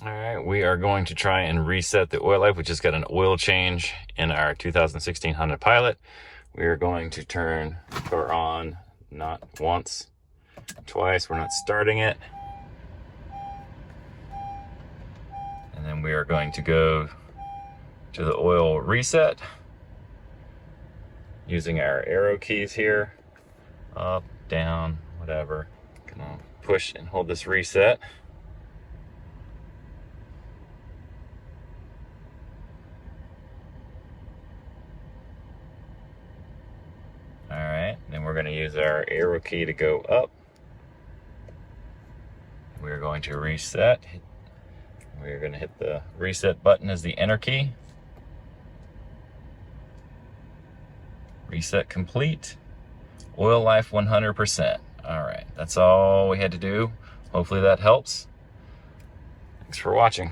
All right, we are going to try and reset the oil life. We just got an oil change in our 2016 Honda Pilot. We are going to turn the car on, not once, twice. We're not starting it. And then we are going to go to the oil reset using our arrow keys here. Up, down, whatever. Gonna push and hold this reset. All right, then we're going to use our arrow key to go up. We're going to reset. We're going to hit the reset button as the enter key. Reset complete. Oil life 100%. All right, that's all we had to do. Hopefully that helps. Thanks for watching.